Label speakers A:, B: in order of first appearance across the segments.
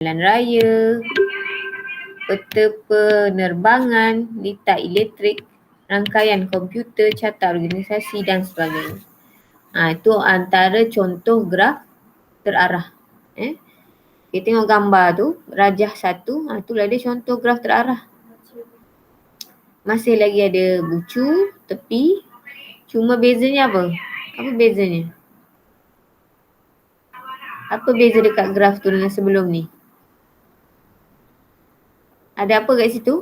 A: jalan raya, peta penerbangan, litar elektrik, rangkaian komputer, carta organisasi dan sebagainya. Itu antara contoh graf terarah. Kita tengok gambar tu, rajah 1, itulah dia contoh graf terarah. Masih lagi ada bucu, tepi. Cuma bezanya apa? Apa bezanya? Apa beza dekat graf tu dengan sebelum ni? Ada apa kat situ?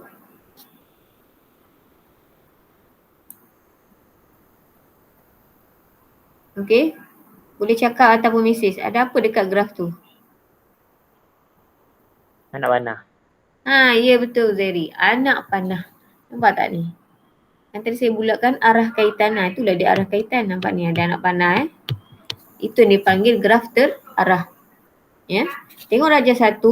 A: Okey. Boleh cakap ataupun mesej. Ada apa dekat graf tu?
B: Anak panah.
A: Ya betul Zeri. Anak panah. Nampak tak ni? Yang tadi saya bulatkan arah kaitan. Itulah dia arah kaitan. Nampak ni ada anak panah Itu dipanggil graf terarah. Ya. Tengok rajah 1.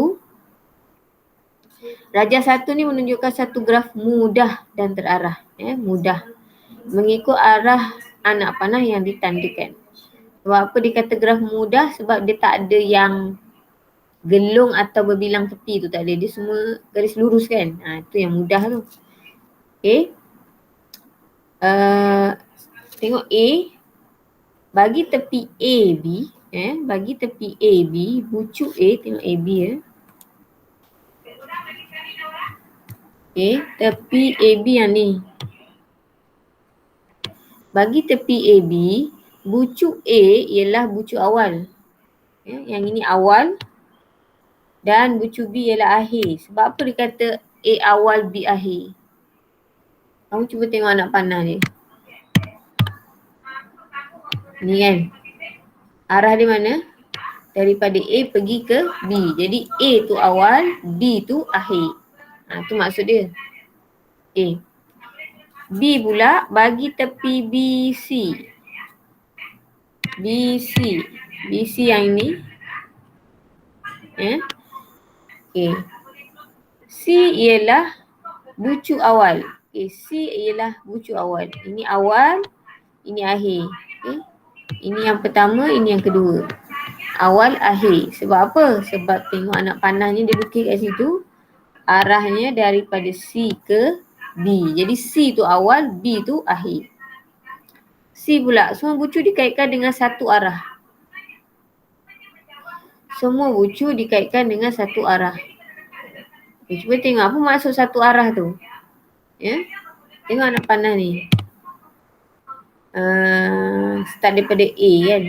A: Rajah 1 ni menunjukkan satu graf mudah dan terarah. Mudah. Mengikut arah anak panah yang ditandakan. Sebab apa dikata graf mudah? Sebab dia tak ada yang gelung atau berbilang tepi tu, tak ada. Dia semua garis lurus kan. Itu yang mudah tu. Okay. Tengok A. Bagi tepi AB. Bagi tepi AB. Bucu A. Tengok AB tepi AB yang ni. Bagi tepi AB, bucu A ialah bucu awal. Yang ini awal. Dan bucu B ialah akhir. Sebab apa dia kata A awal, B akhir? Kamu cuba tengok anak panah ni. Ni kan. Arah dia mana? Daripada A pergi ke B. Jadi A tu awal, B tu akhir. Tu maksud dia. A. B pula bagi tepi BC. BC. BC yang ni. C ialah bucu awal. C ialah bucu awal. Ini awal, ini akhir. Ini yang pertama, ini yang kedua. Awal, akhir. Sebab apa? Sebab tengok anak panahnya dia lukis kat situ. Arahnya daripada C ke B. Jadi C tu awal, B tu akhir. C pula, semua bucu dikaitkan dengan satu arah. Semua bucu dikaitkan dengan satu arah. Cuba tengok apa maksud satu arah tu. Tengok anak panah ni. Start daripada A kan.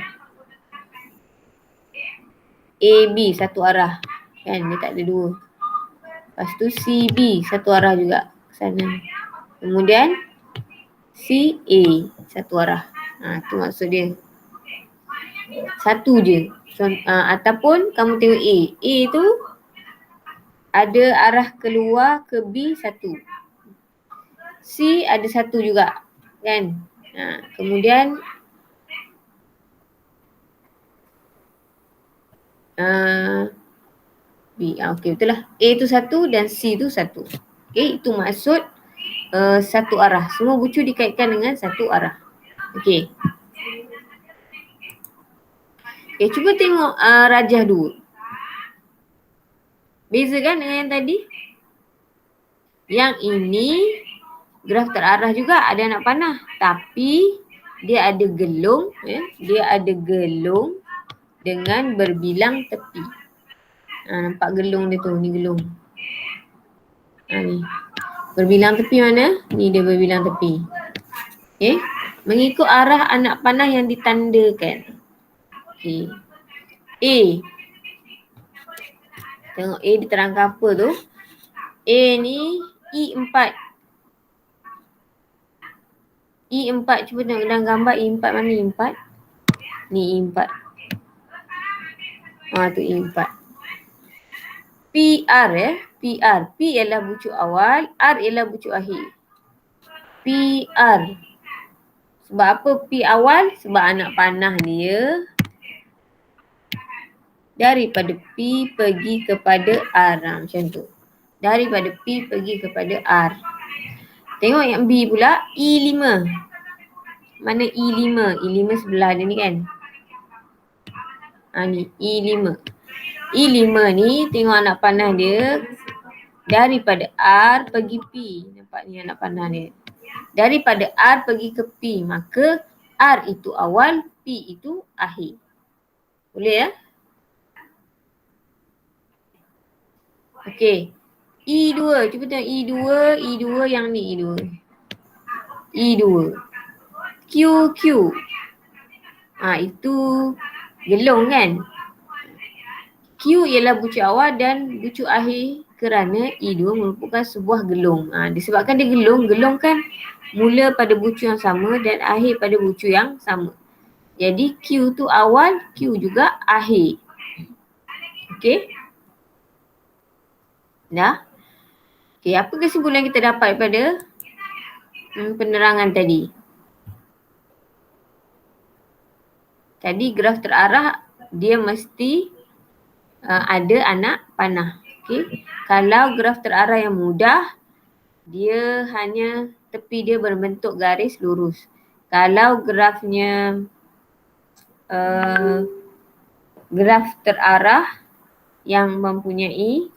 A: AB satu arah. Kan dia tak ada dua. Lepas tu CB satu arah juga ke sana. Kemudian CA satu arah. Tu maksud dia. Satu je. Ataupun kamu tengok A. A tu ada arah keluar ke B satu. C ada satu juga. Kan? Kemudian B. Okey, betul lah. A tu satu dan C tu satu. Okey, itu maksud satu arah. Semua bucu dikaitkan dengan satu arah. Okey. Cuba tengok rajah 2. Beza kan dengan yang tadi? Yang ini graf terarah juga, ada anak panah. Tapi dia ada gelung. Dia ada gelung dengan berbilang tepi. Nampak gelung dia tu, ni gelung. Ni. Berbilang tepi mana? Ni dia berbilang tepi. Mengikut arah anak panah yang ditandakan. A. Tengok A diterangkan apa tu. A ni E4. E4, cuba tengok dalam gambar E4 mana E4? Ni E4. Tu E4. PR PR. P ialah bucu awal, R ialah bucu akhir. PR. Sebab apa P awal? Sebab anak panah dia daripada P pergi kepada R. Macam tu. Daripada P pergi kepada R. Tengok yang B pula, E5. Mana E5? E5 sebelah dia ni kan. Ni E5. E5 ni tengok anak panah dia daripada R pergi P. Nampak ni anak panah dia. Daripada R pergi ke P, maka R itu awal, P itu akhir. Boleh ya? Okey. E2, cuba tengok E2 yang ni E2. E2. QQ. Itu gelung kan? Q ialah bucu awal dan bucu akhir kerana E2 merupakan sebuah gelung. Disebabkan dia gelung kan mula pada bucu yang sama dan akhir pada bucu yang sama. Jadi Q tu awal, Q juga akhir. Okey? Dah? Okey, apa kesimpulan kita dapat pada penerangan tadi? Tadi graf terarah dia mesti ada anak panah. Okey. Kalau graf terarah yang mudah, dia hanya tepi dia berbentuk garis lurus. Kalau grafnya graf terarah yang mempunyai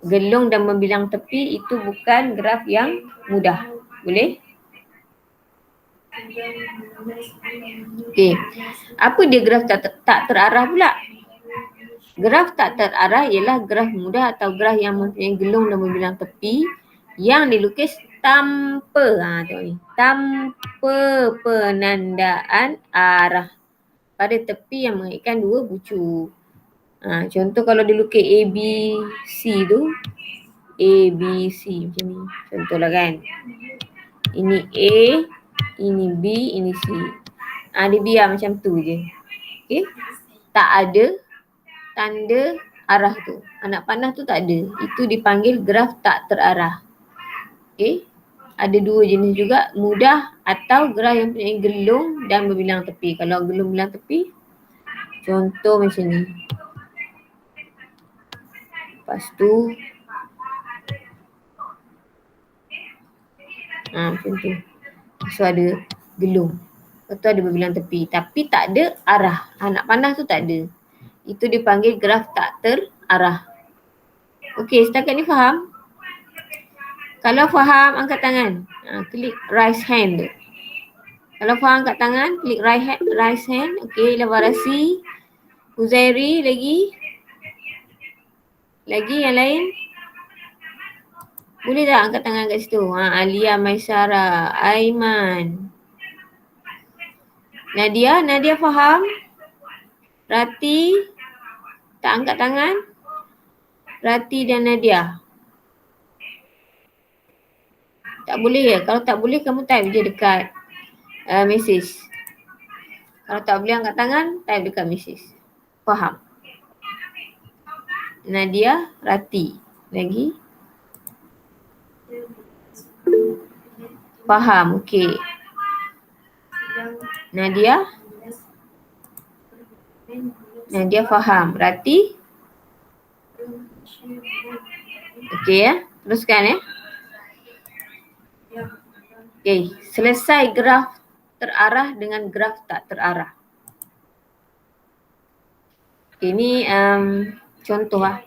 A: gelung dan membilang tepi, itu bukan graf yang mudah. Boleh? Okey. Apa dia graf tak terarah pula? Graf tak terarah ialah graf mudah atau graf yang mempunyai gelung dan membilang tepi yang dilukis tanpa tanpa penandaan arah pada tepi yang mengaitkan dua bucu. Contoh kalau dilukis ABC tu, ABC macam ni. Contohlah kan. Ini A, ini B, ini C. Dia biar macam tu je. Okey. Tak ada tanda arah tu. Anak panah tu tak ada. Itu dipanggil graf tak terarah. Okey. Ada dua jenis juga, mudah atau graf yang punya gelung dan berbilang tepi. Kalau gelung bilang tepi, contoh macam ni. Lepas tu macam tu. So ada gelung. Lepas tu ada berbilang tepi. Tapi tak ada arah. Anak panah tu tak ada. Itu dipanggil graf tak terarah. Okey, setakat ni faham? Kalau faham, angkat tangan. Klik raise hand tu. Kalau faham, angkat tangan. Klik raise hand. Okey, Lavarasi. Uzairi lagi. Lagi yang lain? Boleh tak angkat tangan kat situ? Alia, Maisara, Aiman. Nadia faham? Rati, tak angkat tangan? Rati dan Nadia. Tak boleh ya? Kalau tak boleh, kamu type je dekat message. Kalau tak boleh angkat tangan, type dekat message. Faham? Nadia, Rati. Lagi? Faham, okey. Nadia faham. Rati? Okey ya. Teruskan ya. Okey, selesai graf terarah dengan graf tak terarah. Ini contoh lah.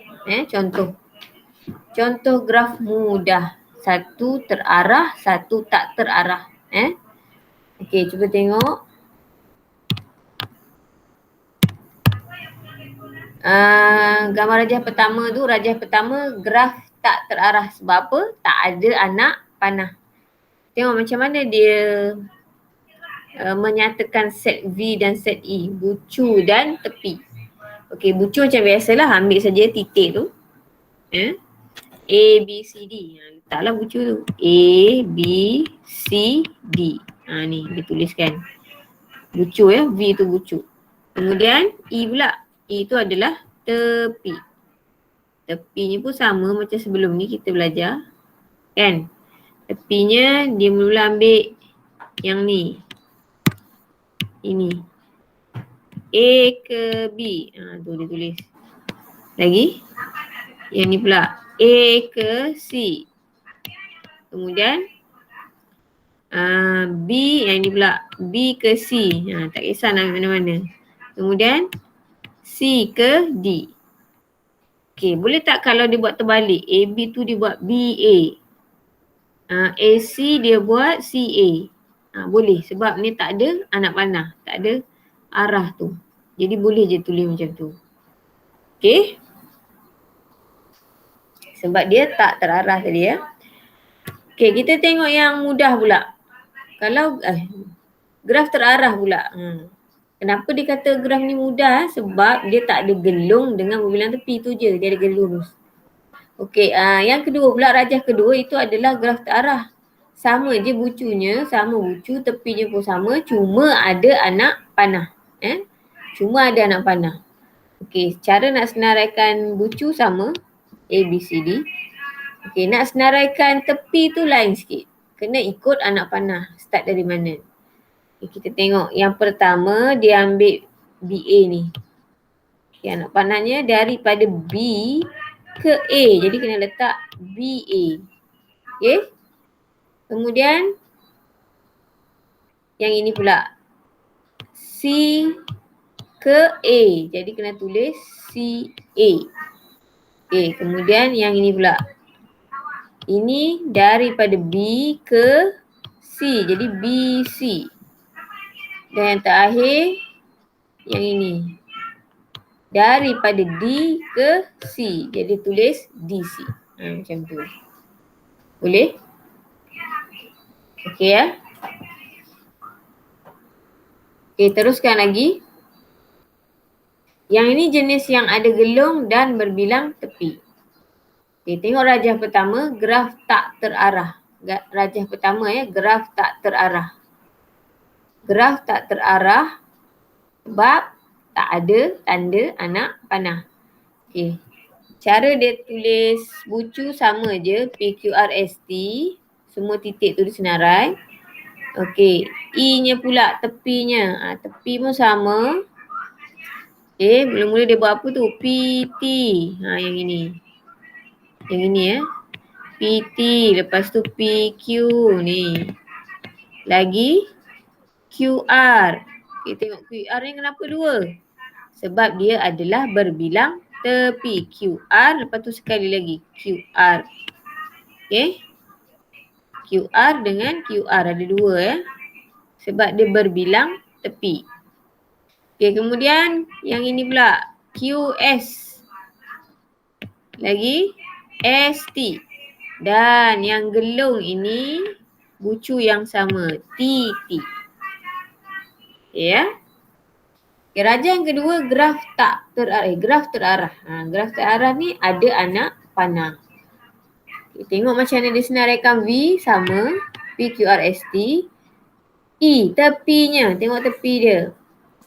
A: Contoh graf mudah. Satu terarah, satu tak terarah. Okey, cuba tengok. Gambar rajah pertama tu, rajah pertama graf tak terarah. Sebab apa? Tak ada anak panah. Tengok macam mana dia menyatakan set V dan set E. Bucu dan tepi. Okey, bucu macam biasalah, ambil saja titik tu. A, B, C, D. Letaklah bucu tu. A, B, C, D. Ni dia tuliskan. Bucu ya, V tu bucu. Kemudian E pula. E tu adalah tepi. Tepinya pun sama macam sebelum ni kita belajar. Kan? Tepinya dia mula ambil yang ni. Ini. A ke B. Tu dia tulis. Lagi. Yang ni pula. A ke C. Kemudian B, yang ni pula B ke C. Tak kisah nak mana-mana. Kemudian C C ke D. Okey, boleh tak kalau dia buat terbalik? AB tu dia buat BA. AC dia buat CA. Boleh sebab ni tak ada anak panah. Tak ada arah tu. Jadi boleh je tulis macam tu. Okey. Sebab dia tak terarah tadi ya. Okey, kita tengok yang mudah pula. Kalau graf terarah pula. Kenapa dia kata graf ni mudah? Sebab dia tak ada gelung dengan berbilang tepi tu je. Dia ada gelung. Okey, yang kedua pula, rajah kedua itu adalah graf terarah. Sama je bucunya, sama bucu, tepinya pun sama, cuma ada anak panah. Cuma ada anak panah. Okey, cara nak senaraikan bucu sama, A, B, C, D. Okey, nak senaraikan tepi tu lain sikit. Kena ikut anak panah, start dari mana. Okay, kita tengok yang pertama dia ambil BA ni. Okay, anak panahnya daripada B ke A. Jadi kena letak BA. Okay. Kemudian yang ini pula. C ke A. Jadi kena tulis CA. Okay. Kemudian yang ini pula. Ini daripada B ke C. Jadi BC. Dan yang terakhir yang ini. Daripada D ke C. Jadi tulis DC. Macam tu. Boleh? Okey ya. Okey, teruskan lagi. Yang ini jenis yang ada gelung dan berbilang tepi. Okey, tengok rajah pertama, graf tak terarah. Rajah pertama ya, graf tak terarah. Graf tak terarah sebab tak ada tanda anak panah. Okey. Cara dia tulis bucu sama je, PQRST. Semua titik tu disenarai. Okey. E-nya pula tepinya. Tepi pun sama. Okey. Mula-mula dia buat apa tu? PT. Yang ini. Yang ini ya. PT. Lepas tu PQ ni. Lagi QR. Okey, tengok QR ni kenapa dua? Sebab dia adalah berbilang tepi. QR, lepas tu sekali lagi QR. Okay. QR dengan QR ada dua ya. Sebab dia berbilang tepi. Okay, kemudian yang ini pula QS. Lagi ST. Dan yang gelung ini bucu yang sama TT. Okay ya. Okay, rajah yang kedua graf tak terarah. Graf terarah. Graf terarah ni ada anak panah. Okay, tengok macam mana dia senaraikan V sama. PQRST. E tepinya. Tengok tepi dia.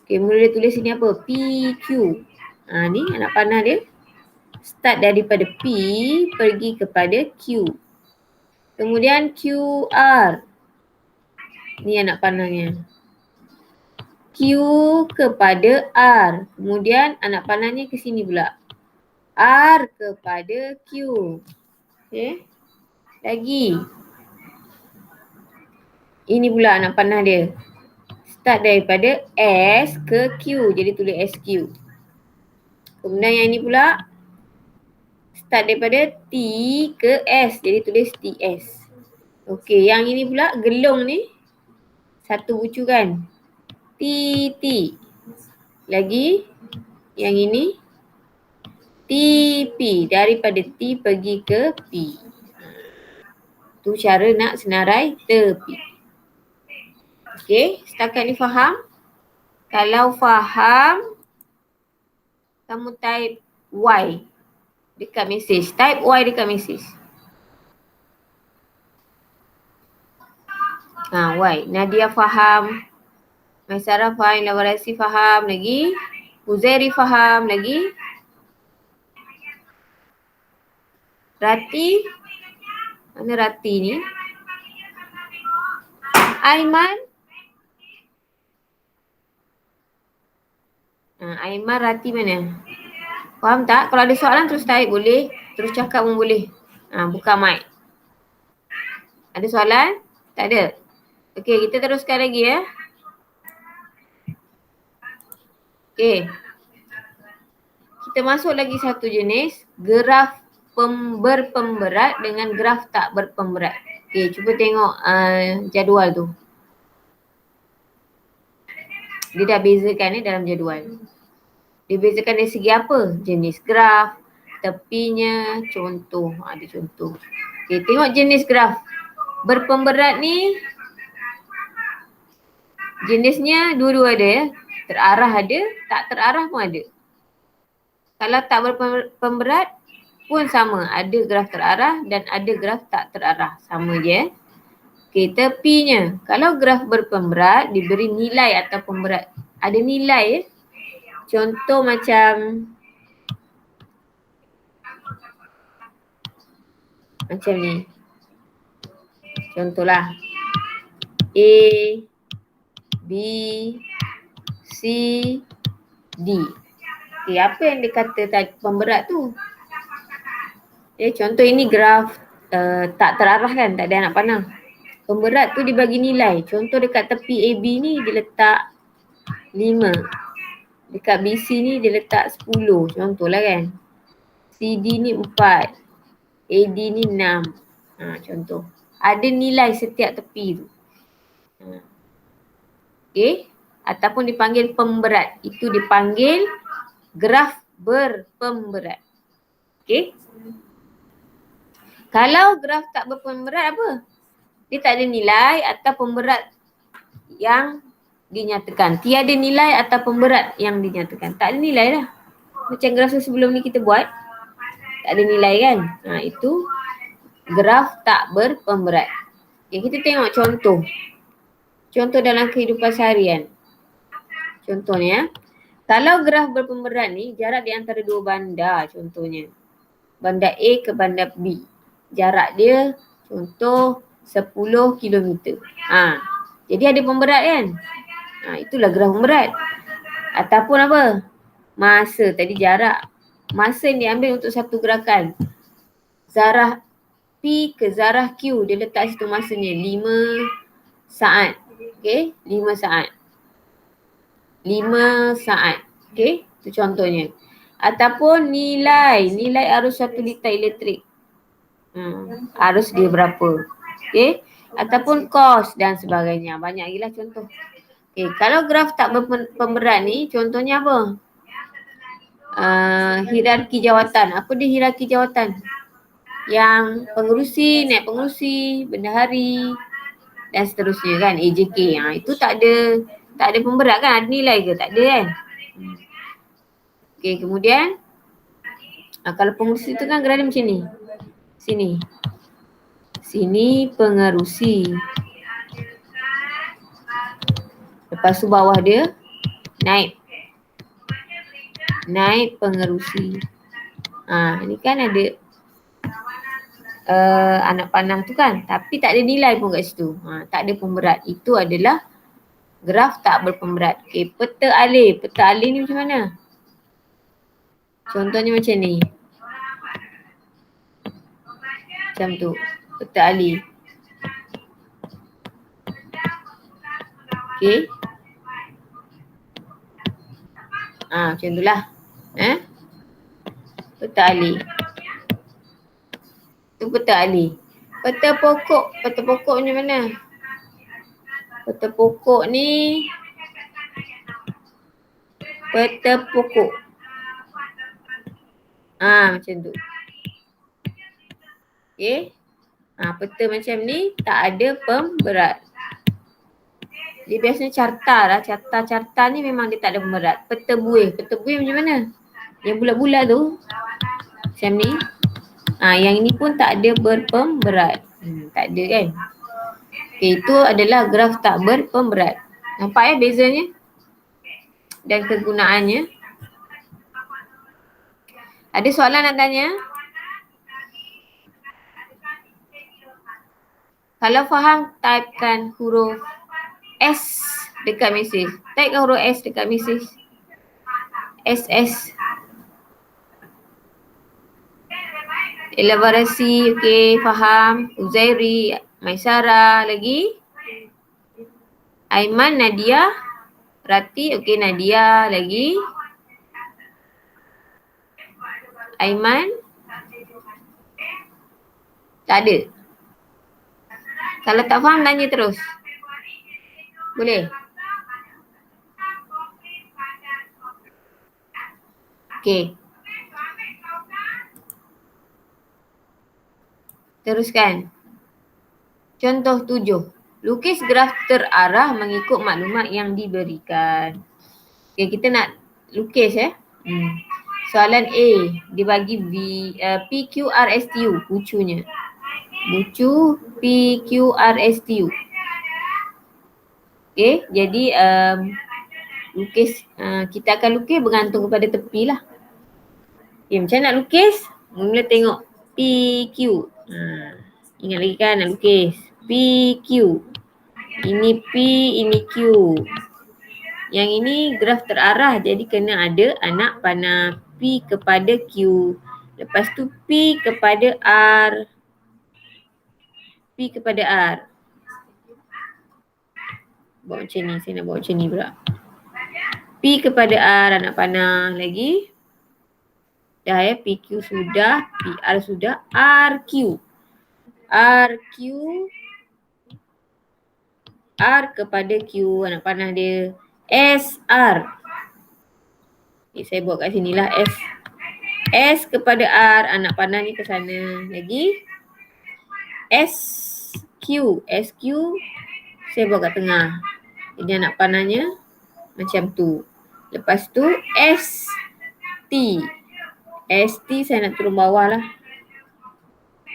A: Okay, mula dia tulis sini apa? PQ. Ni anak panah dia. Start daripada P pergi kepada Q. Kemudian QR. Ni anak panahnya. Q kepada R. Kemudian anak panahnya ke sini pula. R kepada Q. Okay. Lagi. Ini pula anak panah dia. Start daripada S ke Q. Jadi tulis SQ. Kemudian yang ini pula. Start daripada T ke S. Jadi tulis TS. Okey, yang ini pula gelung ni. Satu bucu kan. TT. Lagi. Yang ini. TP. Daripada T pergi ke P. Tu cara nak senarai tepi. Okey, setakat ni faham? Kalau faham, kamu type Y dekat mesej. Type Y dekat mesej. Y. Nadia faham. Maisara faham. Lawarasi faham lagi. Uzairi faham lagi. Rati. Mana Rati ni? Aiman. Aiman, Rati mana? Faham tak? Kalau ada soalan terus type boleh. Terus cakap pun boleh. Buka mic. Ada soalan? Tak ada? Okey, kita teruskan lagi ya. Okey. kita masuk lagi satu jenis, graf berpemberat dengan graf tak berpemberat. Okey, cuba tengok jadual tu. Dia dah bezakan dalam jadual. Dia bezakan dari segi apa? Jenis graf, tepinya, contoh. Ada contoh. Okey, tengok jenis graf berpemberat ni. Jenisnya dua-dua ada ya. Terarah ada, tak terarah pun ada. Kalau tak berpemberat pun sama. Ada graf terarah dan ada graf tak terarah. Sama je. Okey, tepinya. Kalau graf berpemberat diberi nilai atau pemberat. Ada nilai ya. Contoh macam ni. Contohlah. A, B, C, D. Okey, apa yang dia kata pemberat tu? Contoh ini graf tak terarah kan, tak ada anak panah. Pemberat tu dibagi nilai. Contoh dekat tepi AB ni dia letak 5. Dekat BC ni dia letak 10. Contohlah kan. CD ni 4. AD ni 6. Contoh. Ada nilai setiap tepi tu. Okey. Ataupun dipanggil pemberat. Itu dipanggil graf berpemberat. Okey. Kalau graf tak berpemberat apa? Dia tak ada nilai atau pemberat yang dinyatakan. Tiada nilai atau pemberat yang dinyatakan. Tak ada nilai lah. Macam graf sebelum ni kita buat. Tak ada nilai kan. Itu graf tak berpemberat. Okay, kita tengok contoh. Contoh dalam kehidupan seharian. Contohnya. Kalau graf berpemberat ni jarak di antara dua bandar contohnya. Bandar A ke bandar B. Jarak dia contoh 10 km. Jadi ada pemberat kan? Itulah graf pemberat. Ataupun apa? Masa, tadi jarak. Masa yang diambil untuk satu gerakan. Zarah P ke zarah Q, dia letak situ masanya 5 saat. Okay, 5 saat. 5 saat. Okay, itu contohnya. Ataupun nilai arus 1 liter elektrik. Arus dia berapa. Okay. Ataupun kos dan sebagainya. Banyak lagi lah contoh. Okay. Kalau graf tak berpemberat ni, contohnya apa? Hierarki jawatan. Apa dia hierarki jawatan? Yang pengerusi, naib pengerusi, bendahari dan seterusnya kan. AJK. Itu tak ada pemberat kan? Ada nilai ke? Tak ada kan? Okay. Kemudian, kalau pengerusi tu kan gerada macam ni. Sini pengerusi. Lepas tu bawah dia naib pengerusi. Ni kan ada anak panah tu kan. Tapi tak ada nilai pun kat situ. Tak ada pemberat. Itu adalah graf tak berpemberat. Okay, peta alih. Peta alih ni macam mana? Contohnya macam ni. Macam tu. Peta alih. Okay. Macam tu lah. Peta alih. Itu peta alih. Peta pokok macam mana? Peta pokok ni. Peta pokok. Macam tu. Okay. Peta macam ni tak ada pemberat. Dia biasanya carta lah. Carta ni memang dia tak ada pemberat. Peta buih. Peta buih macam mana? Yang bulat-bulat tu. Macam ni. Yang ni pun tak ada berpemberat. Tak ada kan? Okay, itu adalah graf tak berpemberat. Nampak bezanya? Dan kegunaannya. Ada soalan nak tanya? Kalau faham, typekan huruf S dekat mesej. Typekan huruf S dekat mesej. SS. Elaborasi, okey, faham. Uzairi, Maisara, lagi? Aiman, Nadia, Rati, okey, Nadia, lagi? Aiman? Tak ada. Kalau tak faham tanya terus. Boleh? Okey. Teruskan. Contoh 7. Lukis graf terarah mengikut maklumat yang diberikan. Okey, kita nak lukis Soalan A dibagi PQRSTU bucunya. Bucu PQRSTU. Okey, jadi lukis kita akan lukis bergantung kepada tepi lah. Okay, macam nak lukis? Mula tengok PQ. Ingat lagi kan nak lukis. PQ. Ini P, ini Q. Yang ini graf terarah jadi kena ada anak panah P kepada Q. Lepas tu P kepada R. P kepada R. Buat macam ni, saya nak buat macam ni pula. P kepada R anak panah lagi. Dah ya, PQ sudah, PR sudah, RQ. RQ. R kepada Q anak panah dia. SR. Saya buat kat sini lah S. S kepada R anak panah ni ke sana. Lagi. SQ. SQ. Saya buat kat tengah. Jadi anak panahnya macam tu. Lepas tu ST. ST saya nak turun bawah lah.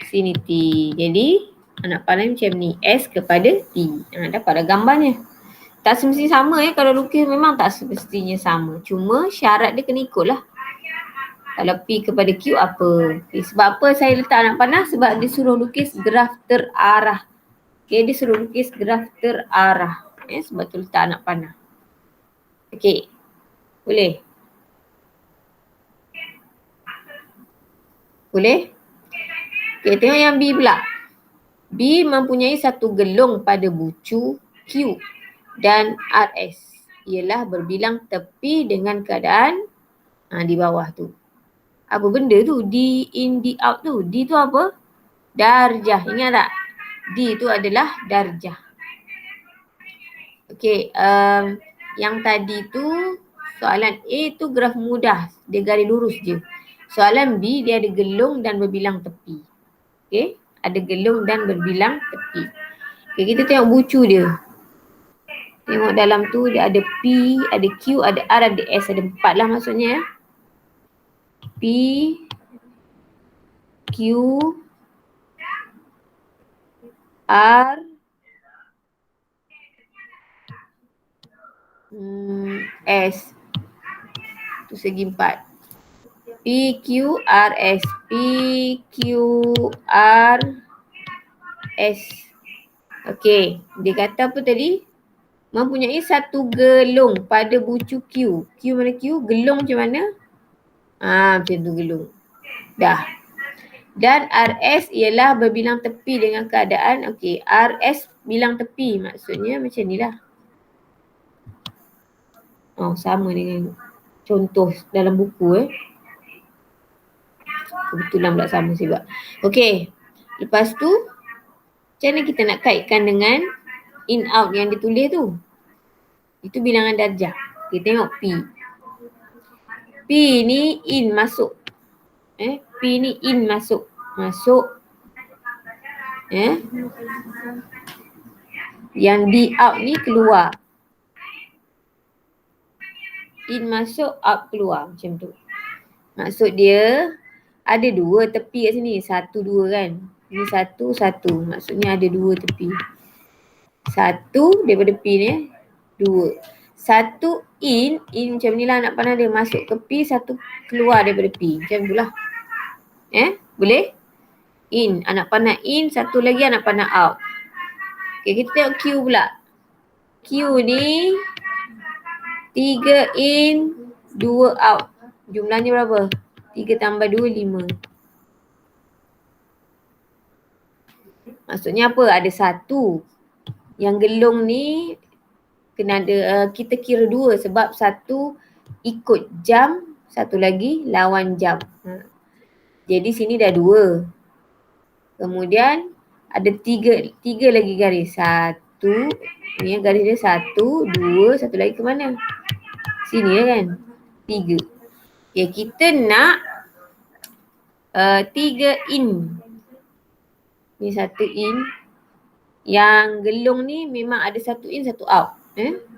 A: Sini T. Jadi anak panah macam ni. S kepada T. Dapatlah gambarnya. Tak semestinya sama kalau lukis memang tak semestinya sama. Cuma syarat dia kena ikut lah. Kalau P kepada Q apa. Okay, sebab apa saya letak anak panah? Sebab dia suruh lukis graf terarah. Okay, dia suruh lukis graf terarah. Sebab tu letak anak panah. Okay. Boleh? Boleh? Okay, tengok yang B pula. B mempunyai satu gelung pada bucu Q dan RS. Ialah berbilang tepi dengan keadaan di bawah tu. Apa benda tu? D in, D out tu. D tu apa? Darjah. Ingat tak? D tu adalah darjah. Okay. Yang tadi tu soalan A tu graf mudah. Dia garis lurus je. Soalan B dia ada gelung dan berbilang tepi. Okay. Ada gelung dan berbilang tepi. Okay, kita tengok bucu dia. Tengok dalam tu dia ada P, ada Q, ada R, ada S. Ada 4 lah maksudnya. P, Q, R, S. Tu segi 4. P, Q, R, S. P, Q, R, S. Okey. Dia kata apa tadi? Mempunyai satu gelung pada bucu Q. Q mana Q? Gelung macam mana? Macam tu gelung. Dah. Dan RS ialah berbilang tepi dengan keadaan. Okey. RS bilang tepi. Maksudnya macam ni lah. Sama dengan contoh dalam buku Kebetulan pula sama juga. Okey. Lepas tu, macam mana kita nak kaitkan dengan in out yang ditulis tu? Itu bilangan darjah. Kita tengok P. P ni in masuk. P ni in masuk. Masuk. Yang D out ni keluar. In masuk, out keluar. Macam tu. Maksud dia ada 2 tepi kat sini. 1, 2 kan. Ini 1, 1. Maksudnya ada 2 tepi. 1 daripada P ni. 2. 1 in macam ni lah anak panah dia. Masuk ke P, 1 keluar daripada P. Macam tu lah. Boleh? In. Anak panah in, 1 lagi anak panah out. Okay, kita tengok Q pula. Q ni 3 in, 2 out. Jumlahnya berapa? 3 tambah 2, 5. Maksudnya apa? Ada 1. Yang gelung ni kena ada, kita kira 2 sebab 1 ikut jam, 1 lagi lawan jam. Jadi sini dah 2. Kemudian ada 3 lagi garis. 1, ni garis dia 1, 2, satu lagi ke mana? Sini ya kan? 3. Okay, kita nak 3 in. Ni 1 in. Yang gelung ni memang ada 1 in, 1 out.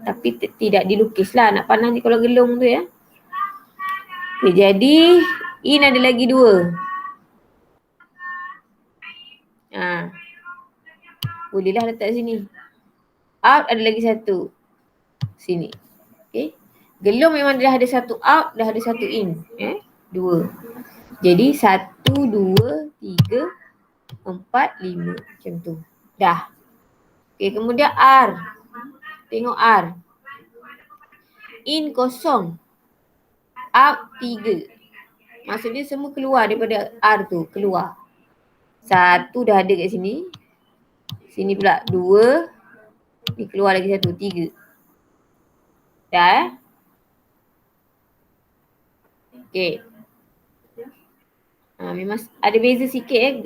A: Tapi tidak dilukis lah. Nak panah ni kalau gelung tu ya. Okay, jadi in ada lagi 2. Bolehlah letak sini. Out ada lagi 1. Sini. Okay. Gelung memang dah ada 1 out, dah ada 1 in. 2. Jadi 1, 2, 3, 4, 5. Macam tu. Dah. Okay, kemudian R. Tengok R. In kosong. Out 3. Maksudnya semua keluar daripada R tu. Keluar. 1 dah ada kat sini. Sini pula 2. Ni keluar lagi 1. 3. Dah Okay. Memang ada beza sikit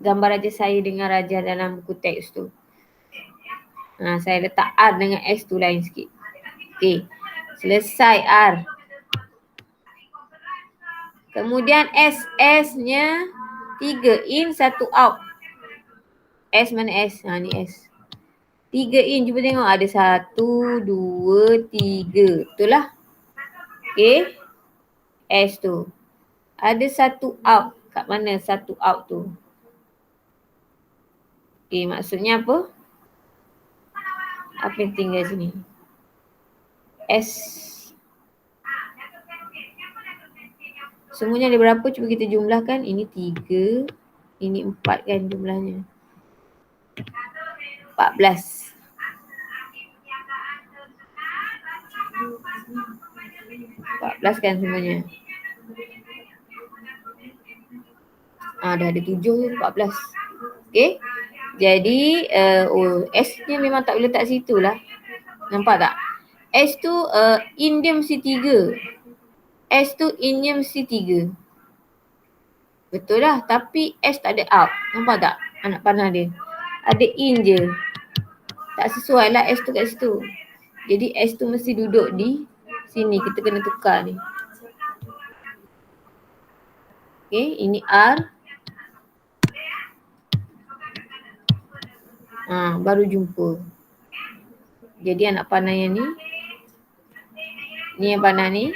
A: gambar raja saya dengan raja dalam buku teks tu. Saya letak R dengan S tu lain sikit. Okay. Selesai R. Kemudian S. S-nya 3 in, 1 out. S mana S? Ni S. 3 in. Cuba tengok. Ada 1, 2, 3. Betul lah. Okay. S tu. Ada 1 out. Kat mana 1 out tu? Okay. Maksudnya apa? Apa yang tinggal sini? S. Semuanya ada berapa? Cuba kita jumlahkan. Ini 3. Ini 4 kan jumlahnya. 14. 14 kan semuanya. Dah ada 7 tu, 14. Okay. Jadi S-nya memang tak boleh letak situ lah. Nampak tak? S tu in dia mesti 3. S tu in-nya mesti 3. Betul lah. Tapi S tak ada out. Nampak tak anak panah dia? Ada in je. Tak sesuai lah S tu kat situ. Jadi S tu mesti duduk di sini. Kita kena tukar ni. Okay, ini R. Baru jumpa. Jadi anak panah yang ni. Ni yang panah ni.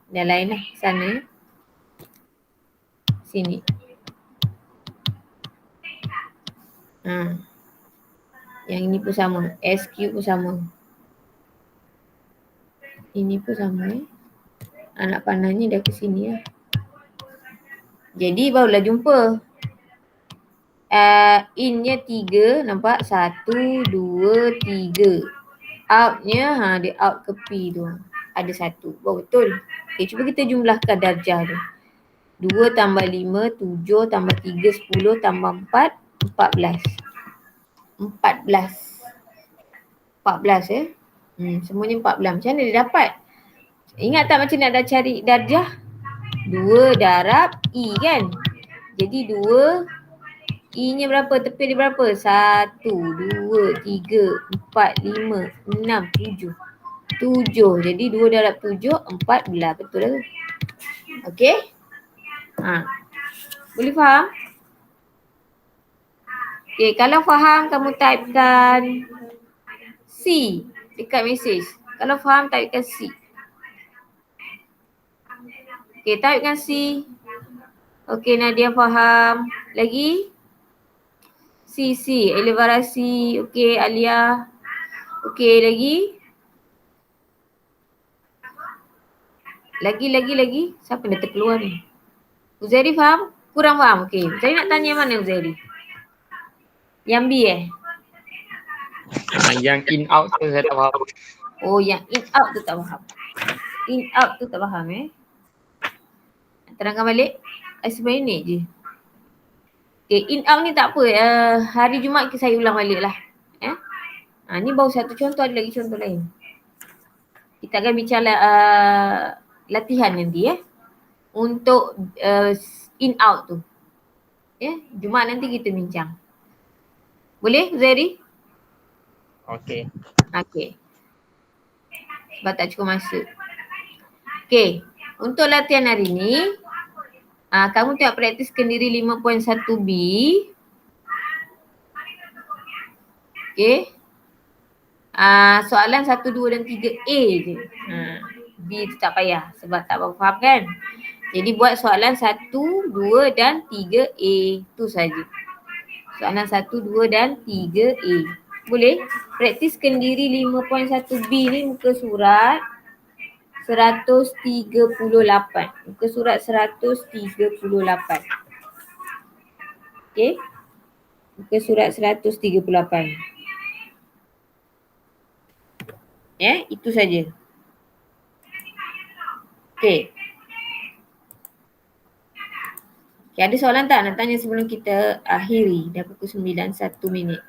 A: Dah lain lah. Sana. Sini. Yang ini pun sama. SQ pun sama. Ini pun sama. Anak panahnya dah ke sini lah. Jadi barulah jumpa. In-nya 3. Nampak? 1, 2, 3. Out-nya dia out ke P tu. Ada 1. Betul. Okay, cuba kita jumlahkan darjah tu. 2 tambah 5, 7 tambah 3, 10 tambah 4, 14. 14. 14 semuanya 14. Macam mana dia dapat? Ingat tak macam nak dah cari darjah? 2 darab I kan? Jadi 2 I-nya berapa? Tepi dia berapa? 1, 2, 3, 4, 5, 6, 7. 7. Jadi 2 darab 7, 14. Betul lah tu. Okay? Boleh faham? Okay, kalau faham kamu typekan C dekat mesej. Kalau faham typekan C. Okay, typekan C. Okay, Nadia faham. Lagi? C. Elevarasi. Okay, Alia. Okay, lagi? Lagi. Siapa dah terkeluar ni? Uzairi faham? Kurang faham? Okay, saya nak tanya mana Uzairi? Yang B
B: Yang in out tu saya tak faham.
A: Oh, yang in out tu tak faham. In out tu tak faham Terangkan balik. Sebenarnya ni je. Okay, in out ni tak apa. Hari Jumaat saya ulang balik lah. Ni baru satu contoh, ada lagi contoh lain. Kita akan bicara latihan nanti Untuk in out tu. Ya, Jumaat nanti kita bincang. Boleh Zairi?
B: Okay.
A: Okey. Sebab tak cukup masa. Okey, untuk latihan hari ni, kamu tengok praktis kendiri 5.1B. Okey. Soalan 1, 2 dan 3A je. B tu tak payah sebab tak apa faham kan. Jadi buat soalan 1, 2 dan 3A. Tu saja. Soalan 1, 2 dan 3A. Boleh? Praktis kendiri 5.1B ni muka surat 138. Muka surat 138. Okey. Muka surat 138. Ya, itu saja. Okey. Okay, ada soalan tak nak tanya sebelum kita akhiri? Dah pukul 9, 1 minit.